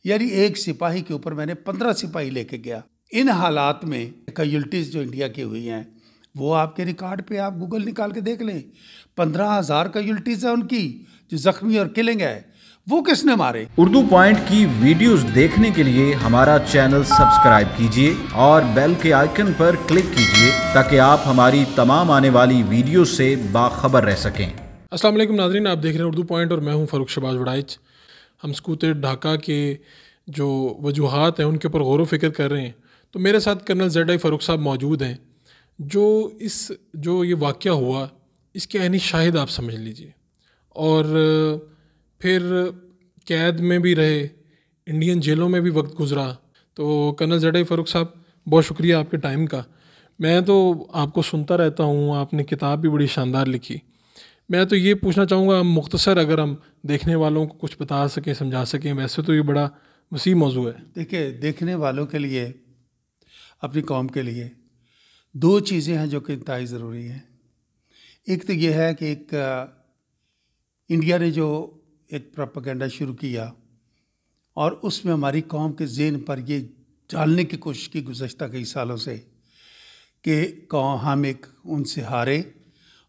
यानी एक सिपाही के ऊपर मैंने 15 सिपाही लेके गया। इन हालात में कैजुअल्टीज जो इंडिया की हुई हैं वो आपके रिकॉर्ड पे आप गूगल निकाल के देख लें। 15,000 कैजुअल्टीज है उनकी, जो जख्मी और किलिंग है। वो किसने मारे? उर्दू पॉइंट की वीडियोस देखने के लिए हमारा चैनल सब्सक्राइब कीजिए और बेल के आइकन पर क्लिक कीजिए ताकि आप हमारी तमाम आने वाली वीडियो से बाखबर रह सकें। अस्सलाम वालेकुम नाज़रीन, आप देख रहे हैं उर्दू पॉइंट और मैं हूं फ़ारूक शहबाज वड़ाइच। हम सकूत ढाका के जो वजूहात हैं उनके ऊपर गौर व फिक्र कर रहे हैं। तो मेरे साथ कर्नल ज़ेड.आई. फ़ारूक साहब मौजूद हैं, जो ये वाक़या हुआ इसके ऐनी शाहिद आप समझ लीजिए। और फिर कैद में भी रहे, इंडियन जेलों में भी वक्त गुजरा। तो कर्नल ज़ेड.आई. फ़ारूक साहब, बहुत शुक्रिया आपके टाइम का। मैं तो आपको सुनता रहता हूँ, आपने किताब भी बड़ी शानदार लिखी। मैं तो ये पूछना चाहूँगा, मुख्तसर अगर हम देखने वालों को कुछ बता सकें, समझा सकें। वैसे तो ये बड़ा वसी मौजू है। देखिए, देखने वालों के लिए, अपनी कौम के लिए दो चीज़ें हैं जो कि इंतहाई ज़रूरी हैं। एक तो ये है कि इंडिया ने जो एक प्रोपेगेंडा शुरू किया और उसमें हमारी कौम के ज़हन पर ये डालने की कोशिश की गुज़श्ता कई सालों से कि हम एक उनसे हारे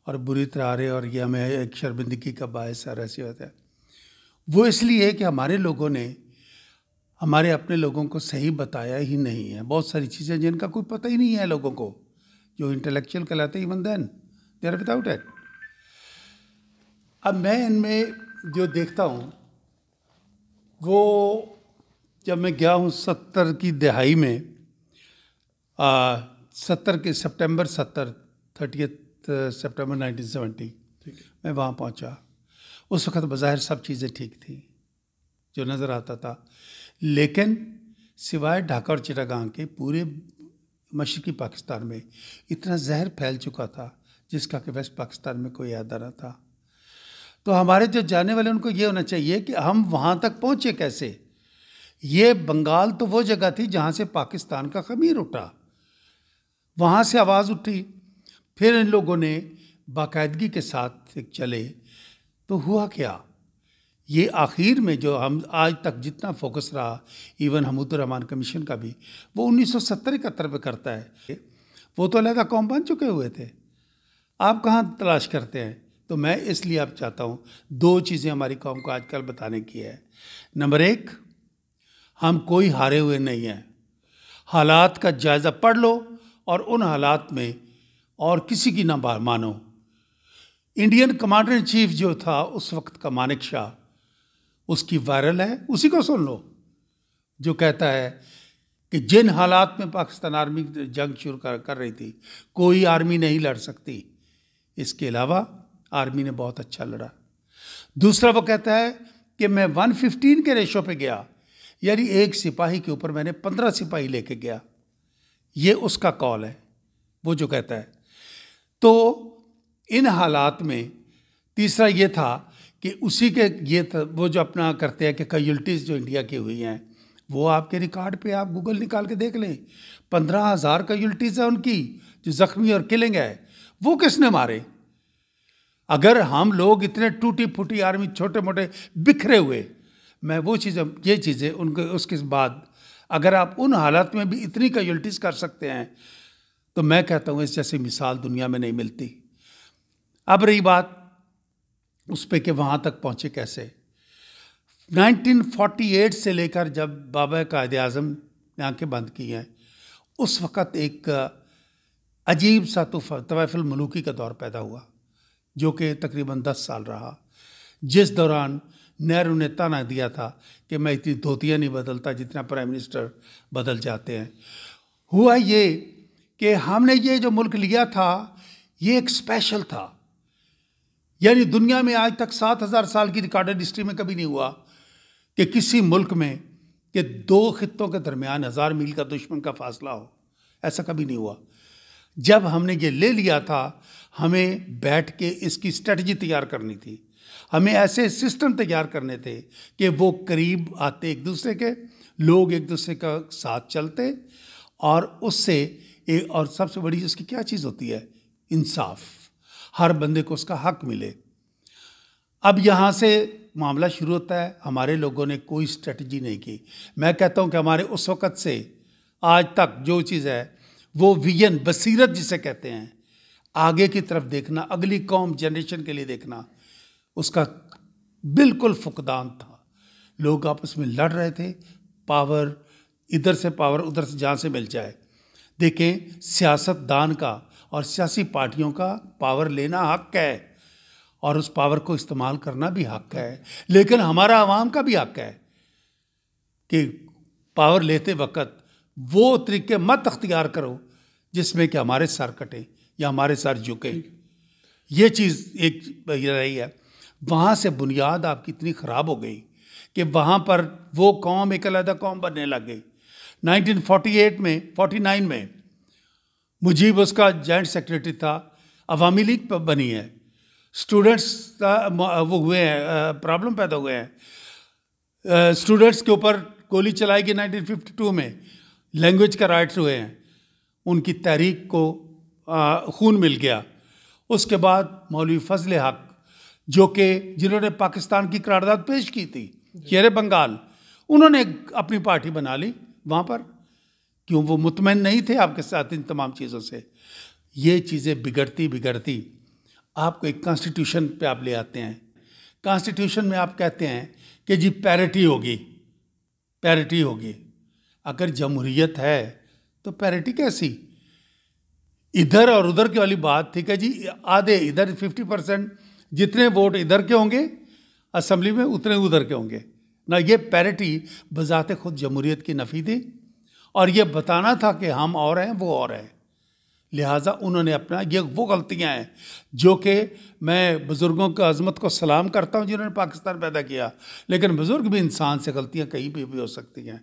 और बुरी तरह हारे और ये हमें एक शर्मिंदगी का बायस ऐसे होता है। वो इसलिए कि हमारे लोगों ने हमारे अपने लोगों को सही बताया ही नहीं है। बहुत सारी चीज़ें जिनका कोई पता ही नहीं है लोगों को, जो इंटेलेक्चुअल कहलाते हैं, even then they are without it. अब मैं इनमें जो देखता हूँ वो, जब मैं गया हूँ 70 की दहाई में, 70 के सितंबर 30 सितंबर 1970 मैं वहाँ पहुँचा। उस वक़्त बज़ाहिर सब चीज़ें ठीक थी जो नज़र आता था, लेकिन सिवाय ढाका और चिटागांग के पूरे मशरक़ी पाकिस्तान में इतना जहर फैल चुका था जिसका कि वेस्ट पाकिस्तान में कोई अदा न था। तो हमारे जो जाने वाले उनको ये होना चाहिए कि हम वहाँ तक पहुँचे कैसे। ये बंगाल तो वो जगह थी जहाँ से पाकिस्तान का ख़मीर उठा, वहाँ से आवाज़ उठी। फिर इन लोगों ने बाकायदगी के साथ चले तो हुआ क्या, ये आखिर में जो हम आज तक जितना फोकस रहा, इवन हमूदुर रहमान कमीशन का भी, वो 1970-71 में करता है। वो तो अलहदा कौम बन चुके हुए थे, आप कहाँ तलाश करते हैं। तो मैं इसलिए अब चाहता हूँ दो चीज़ें हमारी कौम को आजकल बताने की है। नंबर एक, हम कोई हारे हुए नहीं हैं। हालात का जायज़ा पढ़ लो और उन हालात में और किसी की ना मानो। इंडियन कमांडर इन चीफ जो था उस वक्त का, मानिक शाह, उसकी वायरल है, उसी को सुन लो, जो कहता है कि जिन हालात में पाकिस्तान आर्मी जंग शुरू कर रही थी, कोई आर्मी नहीं लड़ सकती, इसके अलावा आर्मी ने बहुत अच्छा लड़ा। दूसरा वो कहता है कि मैं 115 के रेशो पे गया, यानी एक सिपाही के ऊपर मैंने 15 सिपाही लेके गया। ये उसका कॉल है, वो जो कहता है। तो इन हालात में तीसरा ये था कि उसी के ये वो जो अपना करते हैं कि कैजुअल्टीज़ जो इंडिया की हुई हैं वो आपके रिकॉर्ड पे आप गूगल निकाल के देख लें। 15,000 कैजुअल्टीज़ है उनकी, जो जख्मी और किलिंग है। वो किसने मारे? अगर हम लोग इतने टूटी फूटी आर्मी, छोटे मोटे बिखरे हुए, मैं वो चीज़ें, ये चीज़ें उनके, उसके बाद अगर आप उन हालात में भी इतनी कैजुअल्टीज़ कर सकते हैं तो मैं कहता हूँ इस जैसी मिसाल दुनिया में नहीं मिलती। अब रही बात उस पे कि वहाँ तक पहुँचे कैसे। 1948 से लेकर जब बाबा कायद आज़म ने आंखें बंद की हैं, उस वक़्त एक अजीब सा तवाइफुल मलूकी का दौर पैदा हुआ जो कि तकरीबन 10 साल रहा, जिस दौरान नेहरू ने ताना दिया था कि मैं इतनी धोतियाँ नहीं बदलता जितना प्राइम मिनिस्टर बदल जाते हैं। हुआ ये कि हमने ये जो मुल्क लिया था ये एक स्पेशल था, यानी दुनिया में आज तक 7,000 साल की रिकॉर्डेड हिस्ट्री में कभी नहीं हुआ कि किसी मुल्क में कि दो खित्तों के दरमियान 1000 मील का दुश्मन का फासला हो। ऐसा कभी नहीं हुआ। जब हमने ये ले लिया था, हमें बैठ के इसकी स्ट्रेटजी तैयार करनी थी, हमें ऐसे सिस्टम तैयार करने थे कि वो करीब आते एक दूसरे के, लोग एक दूसरे का साथ चलते और उससे और सबसे बड़ी उसकी क्या चीज़ होती है, इंसाफ, हर बंदे को उसका हक मिले। अब यहाँ से मामला शुरू होता है, हमारे लोगों ने कोई स्ट्रेटजी नहीं की। मैं कहता हूँ कि हमारे उस वक़्त से आज तक जो चीज़ है वो विजन, बसीरत जिसे कहते हैं, आगे की तरफ देखना, अगली कौम जनरेशन के लिए देखना, उसका बिल्कुल फुकदान था। लोग आपस में लड़ रहे थे, पावर इधर से पावर उधर से जहाँ से मिल जाए। देखें, सियासतदान का और सियासी पार्टियों का पावर लेना हक है और उस पावर को इस्तेमाल करना भी हक है, लेकिन हमारा आवाम का भी हक है कि पावर लेते वक्त वो तरीके मत अख्तियार करो जिसमें कि हमारे सर कटे या हमारे सर झुके। ये चीज़ एक रही है। वहाँ से बुनियाद आपकी इतनी ख़राब हो गई कि वहाँ पर वो कौम एक अलग कौम बनने लग गई। 1949 में मुजीब उसका जॉइंट सेक्रेटरी था, अवामी लीग बनी है, स्टूडेंट्स वो हुए हैं, प्रॉब्लम पैदा हुए हैं, स्टूडेंट्स के ऊपर गोली चलाई गई 1952 में, लैंग्वेज का राइट्स हुए हैं, उनकी तहरीक को खून मिल गया। उसके बाद मौलवी फजल हक जो कि जिन्होंने पाकिस्तान की करारदाद पेश की थी, शेर बंगाल, उन्होंने अपनी पार्टी बना ली वहाँ पर। क्यों? वो मुतमईन नहीं थे आपके साथ इन तमाम चीज़ों से। ये चीज़ें बिगड़ती आपको एक कॉन्स्टिट्यूशन पे आप ले आते हैं। कॉन्स्टिट्यूशन में आप कहते हैं कि जी पैरिटी होगी। अगर जमहूरियत है तो पैरिटी कैसी? इधर और उधर की वाली बात, ठीक है जी, आधे इधर 50% जितने वोट इधर के होंगे असेंबली में उतने उधर के होंगे ना। ये पैरिटी बजाते खुद जमहूरियत की नफ़ी थी और ये बताना था कि हम और हैं वो और हैं। लिहाजा उन्होंने अपना, ये वो गलतियां हैं जो कि मैं बुज़ुर्गों की अज़मत को सलाम करता हूं जिन्होंने पाकिस्तान पैदा किया, लेकिन बुज़ुर्ग भी इंसान से गलतियां कहीं भी हो सकती हैं।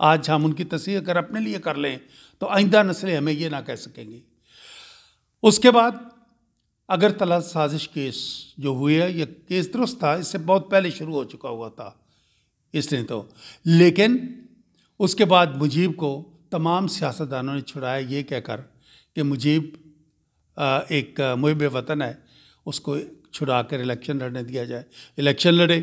आज हम उनकी तस्वीर अगर अपने लिए कर लें तो आइंदा नस्लें हमें ये ना कह सकेंगी। उसके बाद अगरतला साजिश केस जो हुए है, ये केस दुरुस्त था, इससे बहुत पहले शुरू हो चुका हुआ था इसने तो, लेकिन उसके बाद मुजीब को तमाम सियासतदानों ने छुड़ाया ये कहकर कि मुजीब एक मुहिब वतन है, उसको छुड़ा कर इलेक्शन लड़ने दिया जाए। इलेक्शन लड़े,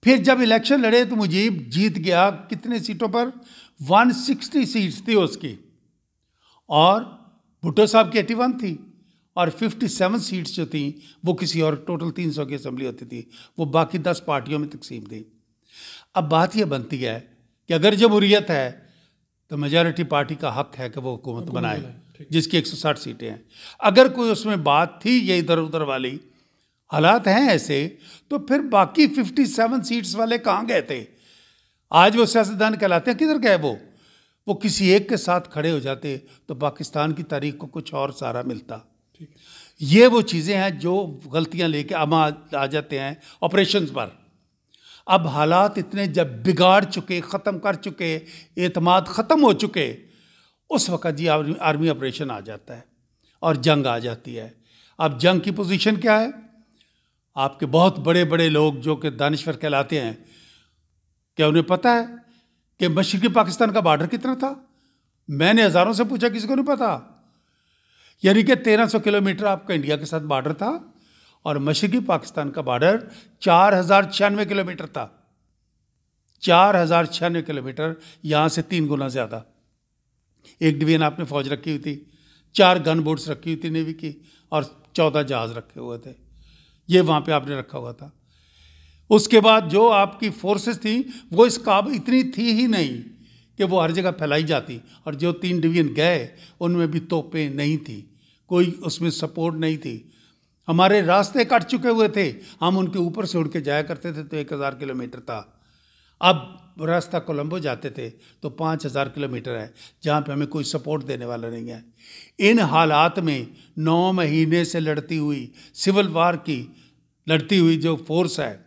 फिर जब इलेक्शन लड़े तो मुजीब जीत गया। कितने सीटों पर? 160 सीट्स थी उसकी, और भुट्टो साहब की 81 थी, और 57 सीट्स जो थी वो किसी और, टोटल 300 की असेंबली होती थी, वो बाकी 10 पार्टियों में तकसीम थी। अब बात यह बनती है कि अगर जमहूरियत है तो मेजॉरिटी पार्टी का हक है कि वो हुकूमत बनाए, जिसकी 160 सीटें हैं। अगर कोई उसमें बात थी ये इधर उधर वाली हालात हैं ऐसे, तो फिर बाकी 57 सीट्स वाले कहाँ गए थे? आज वो सियासतदान कहलाते हैं, किधर गए वो किसी एक के साथ खड़े हो जाते तो पाकिस्तान की तारीख को कुछ और सारा मिलता। ये वो चीज़ें हैं जो गलतियां लेके अब आ जाते हैं ऑपरेशंस पर। अब हालात इतने जब बिगाड़ चुके, ख़त्म कर चुके, एतमाद ख़त्म हो चुके, उस वक़्त जी आर्मी ऑपरेशन आ जाता है और जंग आ जाती है। अब जंग की पोजीशन क्या है? आपके बहुत बड़े बड़े लोग जो कि दानिश्वर कहलाते हैं, क्या उन्हें पता है कि मशरक़ी पाकिस्तान का बॉर्डर कितना था? मैंने हज़ारों से पूछा, किसी को नहीं पता। यानी कि 1300 किलोमीटर आपका इंडिया के साथ बॉर्डर था और मशरक़ी पाकिस्तान का बॉर्डर 4096 किलोमीटर था। 4096 किलोमीटर, यहाँ से 3 गुना ज़्यादा। एक डिवीजन आपने फौज रखी हुई थी, 4 गन बोट्स रखी हुई थी नेवी की, और 14 जहाज़ रखे हुए थे, ये वहाँ पे आपने रखा हुआ था। उसके बाद जो आपकी फोर्सेस थी वो इस काबिल इतनी थी ही नहीं कि वो हर जगह फैलाई जाती, और जो 3 डिवीजन गए उनमें भी तोपें नहीं थी, कोई उसमें सपोर्ट नहीं थी। हमारे रास्ते कट चुके हुए थे, हम उनके ऊपर से उड़ के जाया करते थे तो 1000 किलोमीटर था। अब रास्ता कोलंबो जाते थे तो 5000 किलोमीटर है, जहाँ पे हमें कोई सपोर्ट देने वाला नहीं है। इन हालात में 9 महीने से लड़ती हुई, सिविल वार की लड़ती हुई जो फोर्स है,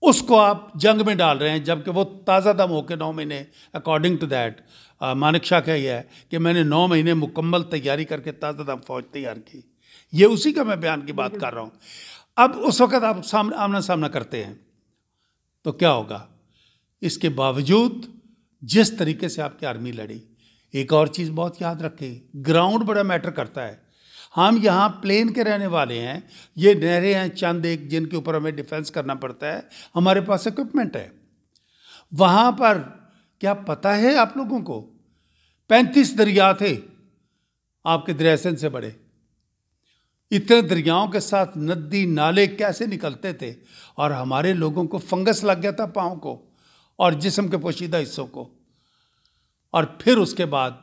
उसको आप जंग में डाल रहे हैं, जबकि वो ताज़ा दम होकर 9 महीने, according to that Manik Shah का यह है कि मैंने 9 महीने मुकम्मल तैयारी करके ताज़ा दम फौज तैयार की। ये उसी का मैं बयान की बात कर रहा हूँ। अब उस वक़्त आप आमना सामना करते हैं तो क्या होगा? इसके बावजूद जिस तरीके से आपकी आर्मी लड़ी, एक और चीज़ बहुत याद रखें, ग्राउंड बड़ा मैटर करता है। हम यहाँ प्लेन के रहने वाले हैं, ये नहरें हैं चंद एक जिनके ऊपर हमें डिफेंस करना पड़ता है, हमारे पास इक्विपमेंट है। वहाँ पर क्या पता है आप लोगों को 35 दरिया थे आपके दरियासन से बड़े। इतने दरियाओं के साथ नदी नाले कैसे निकलते थे, और हमारे लोगों को फंगस लग गया था पाँव को और जिस्म के पोशीदा हिस्सों को। और फिर उसके बाद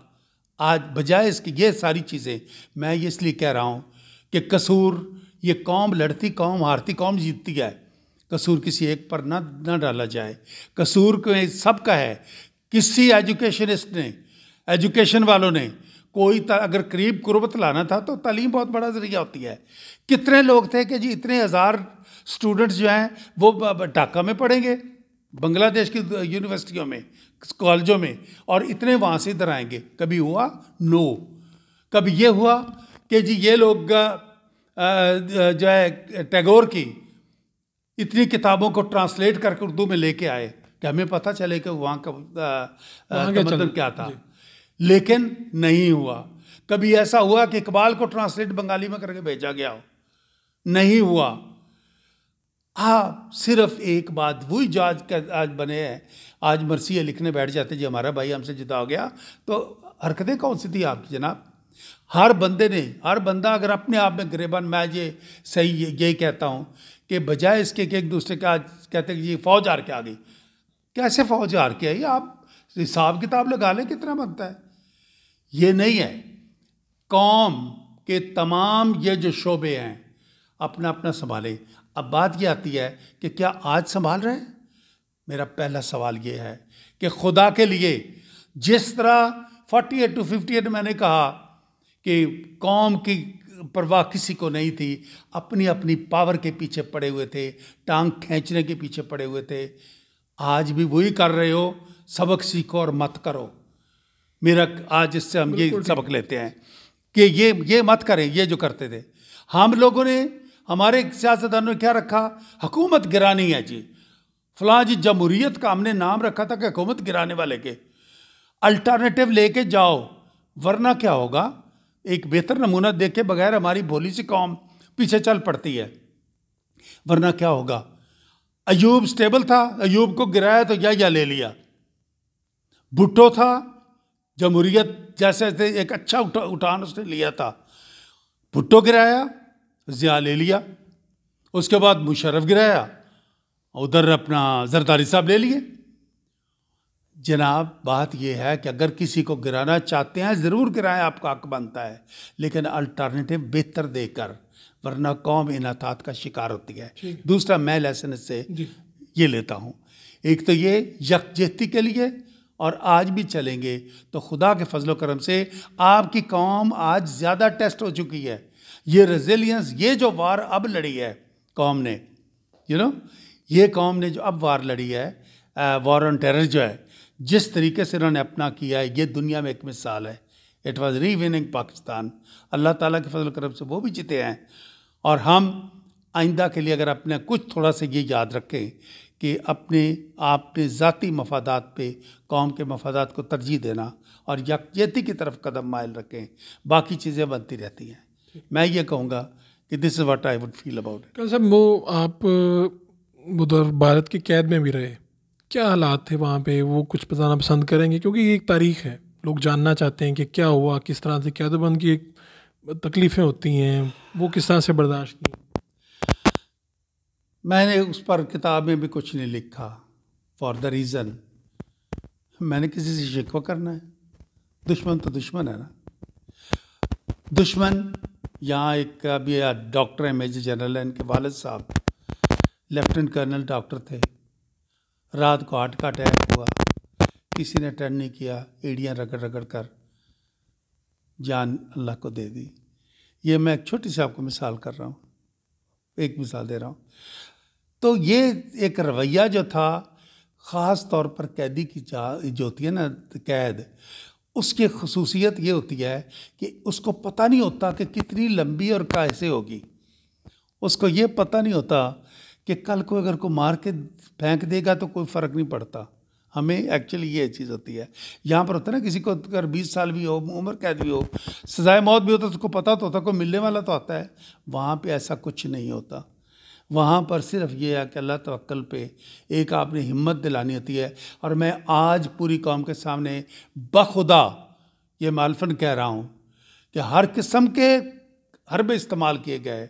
आज बजाय इसकी ये सारी चीज़ें, मैं ये इसलिए कह रहा हूँ कि कसूर ये कौम लड़ती कौम हारती कौम जीतती है, कसूर किसी एक पर ना डाला जाए। कसूर को सबका है। किसी एजुकेशनिस्ट ने, एजुकेशन वालों ने कोई अगर करीब कुर्बत लाना था तो तालीम बहुत बड़ा ज़रिया होती है। कितने लोग थे कि जी इतने हज़ार स्टूडेंट्स जो हैं वो ढाका में पढ़ेंगे, बांग्लादेश की यूनिवर्सिटियों में, कॉलेजों में, और इतने वहाँ से इधर आएंगे। कभी हुआ? नो। कभी ये हुआ कि जी ये लोग जो है टैगोर की इतनी किताबों को ट्रांसलेट करके उर्दू में लेके आए कि हमें पता चले कि वहाँ का मतलब क्या था, लेकिन नहीं हुआ। कभी ऐसा हुआ कि इकबाल को ट्रांसलेट बंगाली में करके भेजा गया हो, नहीं हुआ। हाँ, सिर्फ एक बात, वही जज आज बने हैं, आज मर्सिया लिखने बैठ जाते जी हमारा भाई हमसे जुदा हो गया, तो हरकतें कौन सी थी आपकी जनाब? हर बंदे ने, हर बंदा अगर अपने आप में गिरेबान, मैं ये सही यही कहता हूँ कि बजाय इसके कि एक दूसरे का आज कहते कि जी फौज हार के आ गई, कैसे फौज हार के आई? आप हिसाब किताब लगा लें कितना बनता है। ये नहीं है। कौम के तमाम ये जो शोबे हैं अपना अपना संभालें। अब बात ये आती है कि क्या आज संभाल रहे हैं? मेरा पहला सवाल ये है कि खुदा के लिए जिस तरह 48 to 58 मैंने कहा कि कौम की परवाह किसी को नहीं थी, अपनी अपनी पावर के पीछे पड़े हुए थे, टांग खींचने के पीछे पड़े हुए थे, आज भी वही कर रहे हो। सबक सीखो और मत करो। मेरा आज इससे हम ये सबक लेते हैं कि ये मत करें, ये जो करते थे। हम लोगों ने, हमारे सियासतदानों ने क्या रखा? हुकूमत गिरानी है जी, फलां जी जमहूरियत का हमने नाम रखा था कि हुकूमत गिराने वाले के। अल्टरनेटिव लेके जाओ, वरना क्या होगा? एक बेहतर नमूना देख के बगैर हमारी भोली सी कौम पीछे चल पड़ती है, वरना क्या होगा? अयूब स्टेबल था, अयूब को गिराया तो या ले लिया। भुट्टो था, जमहूरियत जैसे एक अच्छा उठान उसने लिया था, भुट्टो गिराया, ज़िया ले लिया। उसके बाद मुशर्रफ गिराया, उधर अपना जरदारी साहब ले लिए। जनाब बात यह है कि अगर किसी को गिराना चाहते हैं ज़रूर गिराएं, आपका हक बनता है, लेकिन अल्टरनेटिव बेहतर देकर, वरना कौम इनातात का शिकार होती है। दूसरा मैं लेसन इससे ये लेता हूँ, एक तो ये यकजहती के लिए, और आज भी चलेंगे तो खुदा के फजलो करम से आपकी कौम आज ज़्यादा टेस्ट हो चुकी है। ये रेजिलियंस, ये जो वार अब लड़ी है कौम ने, ये कौम ने जो अब वार लड़ी है, वॉर ऑन टेरर जो है, जिस तरीके से इन्होंने अपना किया है, ये दुनिया में एक मिसाल है। It was rewinning Pakistan. अल्लाह ताला के फजल करम से वो भी जीते हैं। और हम आइंदा के लिए अगर अपने कुछ थोड़ा सा ये याद रखें कि आपने ज़ाती मफादात पे कौम के मफादात को तरजीह देना और यकजहती की तरफ कदम माइल रखें, बाकी चीज़ें बनती रहती हैं। मैं ये कहूँगा कि this is what I would feel about it. साहब, वो आप उधर भारत की कैद में भी रहे, क्या हालात थे वहाँ पे, वो कुछ बताना पसंद करेंगे? क्योंकि ये एक तारीख है, लोग जानना चाहते हैं कि क्या हुआ, किस तरह से कैदबंद की एक तकलीफ़ें होती हैं, वो किस तरह से बर्दाश्त की। मैंने उस पर किताब में भी कुछ नहीं लिखा, फॉर द रीज़न मैंने किसी से शिकवा करना है। दुश्मन तो दुश्मन है ना। दुश्मन यहाँ एक अभी डॉक्टर है, मेजर जनरल है, इनके वालिद साहब लेफ्टिनेंट कर्नल डॉक्टर थे। रात को हार्ट का अटैक हुआ, किसी ने अटेंड नहीं किया, एड़ियाँ रगड़ रगड़ कर जान अल्लाह को दे दी। ये मैं एक छोटी सी आपको मिसाल कर रहा हूँ, एक मिसाल दे रहा हूँ। तो ये एक रवैया जो था, ख़ास तौर पर कैदी की जो होती है ना कैद, उसकी खसूसियत ये होती है कि उसको पता नहीं होता कि कितनी लंबी और कैसे होगी। उसको ये पता नहीं होता कि कल को अगर को मार के फेंक देगा तो कोई फ़र्क नहीं पड़ता, हमें एक्चुअली ये चीज़ होती है। यहाँ पर होता है ना, किसी को अगर 20 साल भी हो, उम्र कैद भी हो, सजाए मौत भी हो, तो उसको पता तो होता, कोई मिलने वाला तो आता है। वहाँ पे ऐसा कुछ नहीं होता। वहाँ पर सिर्फ ये है कि अल्लाह तवक्कल पे एक आपने हिम्मत दिलानी होती है। और मैं आज पूरी कौम के सामने बखुदा ये मालफन कह रहा हूँ कि हर किस्म के हरबे इस्तेमाल किए गए,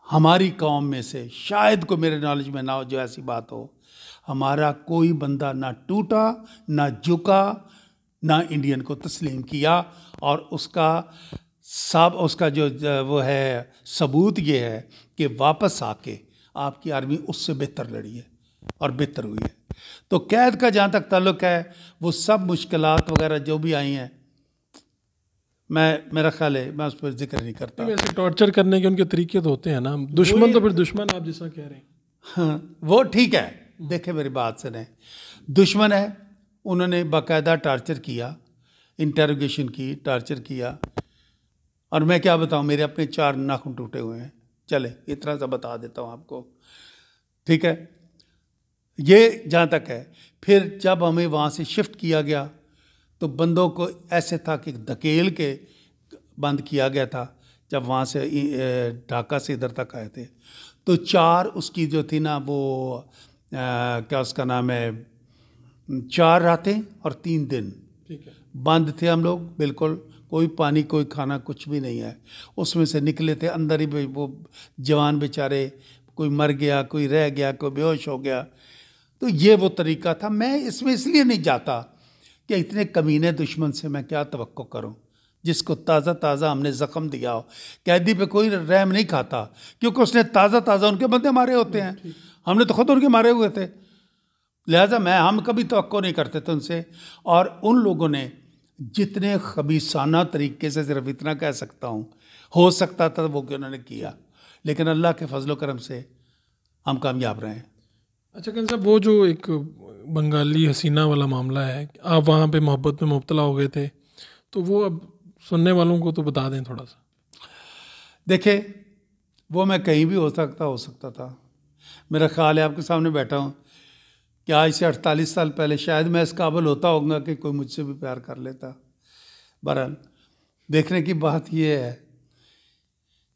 हमारी कौम में से शायद कोई मेरे नॉलेज में ना हो जो ऐसी बात हो, हमारा कोई बंदा ना टूटा, ना झुका, ना इंडियन को तस्लीम किया। और उसका जो वो है सबूत ये है कि वापस आके आपकी आर्मी उससे बेहतर लड़ी है और बेहतर हुई है। तो कैद का जहाँ तक ताल्लुक़ है, वो सब मुश्किलात वगैरह जो भी आई हैं, मेरा ख्याल है मैं उस पर जिक्र नहीं करता। वैसे टॉर्चर करने के उनके तरीके तो होते हैं ना, दुश्मन तो फिर दुश्मन आप जैसा कह रहे हैं। हाँ, वो ठीक है। देखे मेरी बात सुने, दुश्मन है, उन्होंने बाकायदा टार्चर किया, इंटरोगेशन की, टार्चर किया। और मैं क्या बताऊं, मेरे अपने 4 नाखून टूटे हुए हैं। चले इतना सा बता देता हूं आपको, ठीक है। ये जहाँ तक है। फिर जब हमें वहाँ से शिफ्ट किया गया तो बंदों को ऐसे था कि धकेल के बंद किया गया था। जब वहाँ से ढाका से इधर तक आए थे तो 4 उसकी जो थी ना वो क्या उसका नाम है, 4 रातें और 3 दिन ठीक है, बंद थे हम लोग बिल्कुल। कोई पानी, कोई खाना, कुछ भी नहीं है। उसमें से निकले थे, अंदर ही वो जवान बेचारे, कोई मर गया, कोई रह गया, कोई बेहोश हो गया। तो ये वो तरीका था। मैं इसमें इसलिए नहीं जाता कि इतने कमीने दुश्मन से मैं क्या तवक्को करूं, जिसको ताज़ा ताज़ा हमने ज़ख्म दिया हो। कैदी पे कोई रहम नहीं खाता, क्योंकि उसने ताज़ा ताज़ा उनके बंदे मारे होते हैं। हमने तो खुद उनके मारे हुए थे, लिहाजा हम कभी तवक्को नहीं करते थे उनसे। और उन लोगों ने जितने खबीसाना तरीके से, सिर्फ इतना कह सकता हूँ, हो सकता था वो कि उन्होंने किया, लेकिन अल्लाह के फजलो करम से हम कामयाब रहे हैं। अच्छा कल साहब, वो जो एक बंगाली हसीना वाला मामला है, आप वहाँ पे मोहब्बत में मुब्तला हो गए थे, तो वो अब सुनने वालों को तो बता दें थोड़ा सा। देखे, वो मैं कहीं भी हो सकता था। मेरा ख्याल है आपके सामने बैठा हूँ कि आज से 48 साल पहले शायद मैं इस काबिल होता होऊंगा कि कोई मुझसे भी प्यार कर लेता। बहरहाल देखने की बात यह है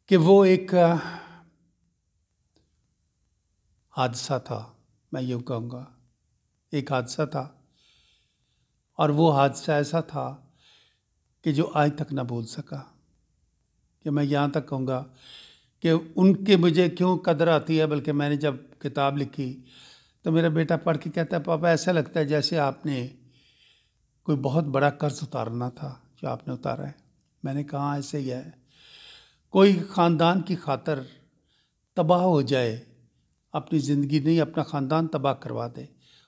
कि वो एक हादसा था, मैं यूँ कहूँगा एक हादसा था। और वो हादसा ऐसा था कि जो आज तक ना भूल सका। कि मैं यहाँ तक कहूँगा कि उनके मुझे क्यों कदर आती है, बल्कि मैंने जब किताब लिखी तो मेरा बेटा पढ़ के कहता है, पापा ऐसा लगता है जैसे आपने कोई बहुत बड़ा कर्ज उतारना था जो आपने उतारा है। मैंने कहा ऐसे ही है, कोई ख़ानदान की खातर तबाह हो जाए, अपनी ज़िंदगी नहीं अपना ख़ानदान तबाह करवा दे।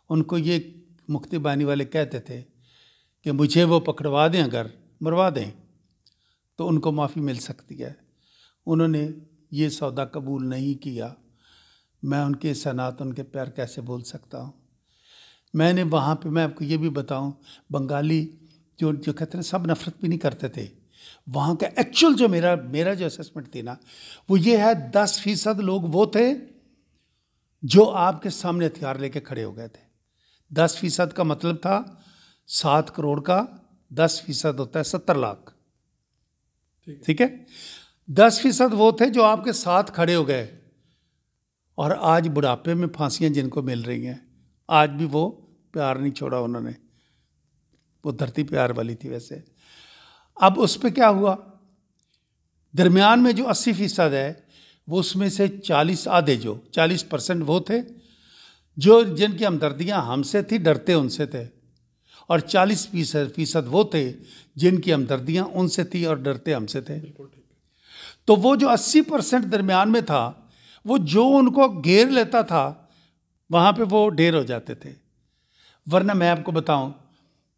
उनको ये मुफ्ती बानी वाले कहते थे कि मुझे वो पकड़वा दें, अगर मरवा दें तो उनको माफ़ी मिल सकती है। उन्होंने ये सौदा कबूल नहीं किया। मैं उनके सनात, उनके प्यार कैसे बोल सकता हूँ। मैंने वहाँ पे, मैं आपको ये भी बताऊँ, बंगाली जो कहते हैं सब नफ़रत भी नहीं करते थे। वहाँ का एक्चुअल जो मेरा जो असेसमेंट थी ना, वो ये है 10% लोग वो थे जो आपके सामने हथियार लेके खड़े हो गए थे। 10% का मतलब था 7 करोड़ का 10% होता है 70 लाख। ठीक है, 10% वो थे जो आपके साथ खड़े हो गए। और आज बुढ़ापे में फांसियां जिनको मिल रही हैं, आज भी वो प्यार नहीं छोड़ा उन्होंने। वो धरती प्यार वाली थी वैसे। अब उस पर क्या हुआ, दरमियान में जो 80% है वो उसमें से 40% वो थे जो जिनकी हमदर्दियाँ हमसे थी, डरते उनसे थे। और 40% वो थे जिनकी हमदर्दियाँ उनसे थी और डरते हमसे थे। तो वो जो 80% दरमियान में था, वो जो उनको घेर लेता था वहाँ पे वो ढेर हो जाते थे। वरना मैं आपको बताऊं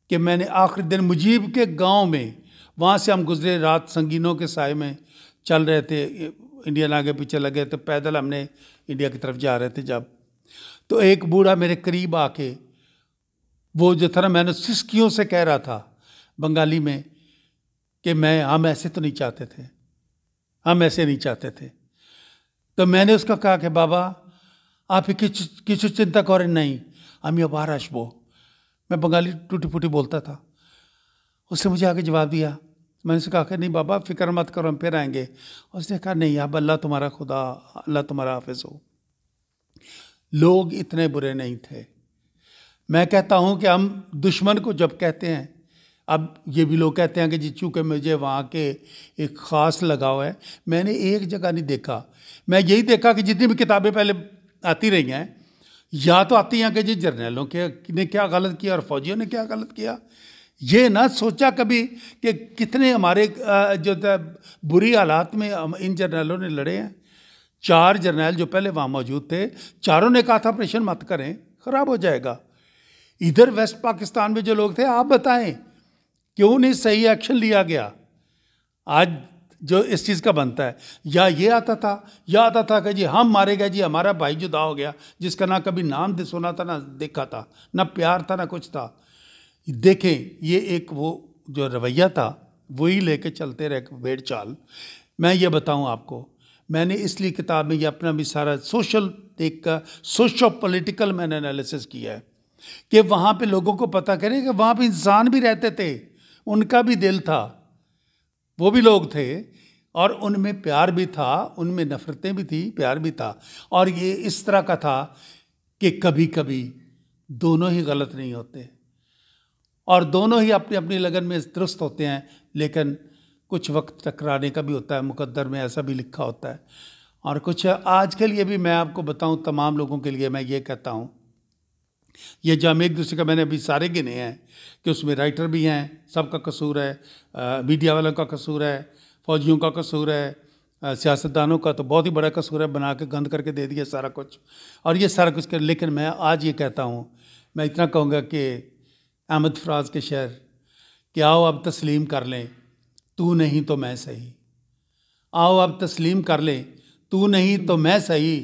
कि मैंने आखिरी दिन मुजीब के गांव में, वहाँ से हम गुजरे, रात संगीनों के साए में चल रहे थे, इंडियन आगे पीछे लगे तो पैदल हमने इंडिया की तरफ जा रहे थे। जब तो एक बूढ़ा मेरे करीब आके, वो जो था ना, मैंने सिसकियों से कह रहा था बंगाली में कि हम ऐसे तो नहीं चाहते थे, हम ऐसे नहीं चाहते थे। तो मैंने उसका कहा कि बाबा आप किसी चिंता करें नहीं, আমি আবার আসবো। मैं बंगाली टूटी फूटी बोलता था। उसने मुझे आगे जवाब दिया, मैंने उससे कहा कि नहीं बाबा फिक्र मत करो, हम फिर आएंगे। उसने कहा नहीं अब अल्लाह तुम्हारा खुदा, अल्लाह तुम्हारा हाफिज हो। लोग इतने बुरे नहीं थे। मैं कहता हूँ कि हम दुश्मन को जब कहते हैं, अब ये भी लोग कहते हैं कि जी चूँकि मुझे वहाँ के एक ख़ास लगाव है, मैंने एक जगह नहीं देखा। मैं यही देखा कि जितनी भी किताबें पहले आती रही हैं, या तो आती हैं कि जी जर्नैलों के ने क्या गलत किया और फौजियों ने क्या गलत किया। ये ना सोचा कभी कि कितने हमारे जो बुरी हालात में इन जर्नैलों ने लड़े हैं। 4 जर्नैल जो पहले वहाँ मौजूद थे, चारों ने कहा था ऑपरेशन मत करें, ख़राब हो जाएगा। इधर वेस्ट पाकिस्तान में जो लोग थे, आप बताएं क्यों नहीं सही एक्शन लिया गया। आज जो इस चीज़ का बनता है, या ये आता था कि जी हम मारे गए, जी हमारा भाई जुदा हो गया, जिसका ना कभी नाम सुना था ना देखा था, ना प्यार था ना कुछ था। देखें ये एक वो जो रवैया था वही लेके चलते रहे भेड़ चाल। मैं ये बताऊं आपको, मैंने इसलिए किताब में ये अपना भी सारा सोशो पॉलिटिकल मैंने एनालिसिस किया है कि वहाँ पे लोगों को पता करें कि वहाँ पे इंसान भी रहते थे, उनका भी दिल था, वो भी लोग थे और उनमें प्यार भी था, उनमें नफ़रतें भी थी, प्यार भी था। और ये इस तरह का था कि कभी कभी दोनों ही गलत नहीं होते और दोनों ही अपनी अपनी लगन में दुरुस्त होते हैं, लेकिन कुछ वक्त टकराने का भी होता है, मुकद्दर में ऐसा भी लिखा होता है। और कुछ आज के लिए भी मैं आपको बताऊं, तमाम लोगों के लिए मैं ये कहता हूं, ये जो हम एक दूसरे का मैंने अभी सारे गिने हैं कि उसमें राइटर भी हैं, सबका कसूर है, मीडिया वालों का कसूर है, फौजियों का कसूर है, सियासतदानों का तो बहुत ही बड़ा कसूर है, बना के गंद करके दे दिया सारा कुछ और ये सारा कुछ कर। लेकिन मैं आज ये कहता हूँ, मैं इतना कहूँगा कि अहमद फराज के शेर कि आओ अब तस्लीम कर लें तू नहीं तो मैं सही, आओ अब तस्लीम कर लें तू नहीं तो मैं सही,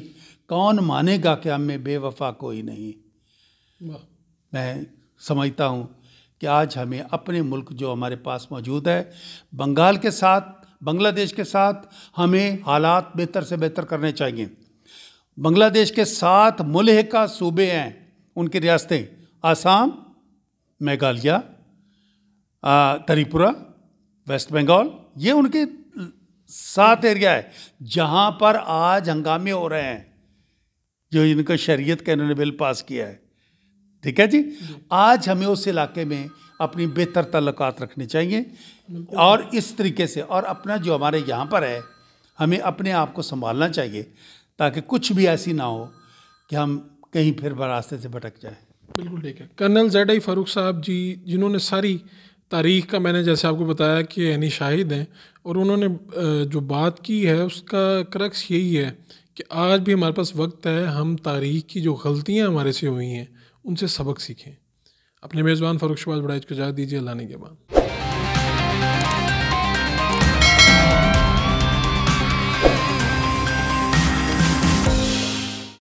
कौन मानेगा कि हम में बेवफा कोई नहीं। मैं समझता हूँ कि आज हमें अपने मुल्क जो हमारे पास मौजूद है, बंगाल के साथ, बांग्लादेश के साथ हमें हालात बेहतर से बेहतर करने चाहिए। बांग्लादेश के 7 मुल्हिका सूबे हैं, उनकी रियासतें आसाम, मेघालय, त्रिपुरा, वेस्ट बंगाल, ये उनके 7 एरिया है जहाँ पर आज हंगामे हो रहे हैं, जो इनको शरीयत का इन्होंने बिल पास किया है। ठीक है जी, आज हमें उस इलाके में अपनी बेहतर ताल्लुकात रखने चाहिए और इस तरीके से, और अपना जो हमारे यहाँ पर है हमें अपने आप को संभालना चाहिए ताकि कुछ भी ऐसी ना हो कि हम कहीं फिर रास्ते से भटक जाएं। बिल्कुल ठीक है। कर्नल ZI फ़ारूक साहब जी, जिन्होंने सारी तारीख़ का, मैंने जैसे आपको बताया कि यानी शाहिद हैं, और उन्होंने जो बात की है उसका क्रक्स यही है कि आज भी हमारे पास वक्त है, हम तारीख़ की जो गलतियाँ हमारे से हुई हैं उनसे सबक सीखें। अपने मेज़बान फ़ारूक शहबाज बड़ाइच को इजाज़त दीजिए। अल्लाह ने के बाद।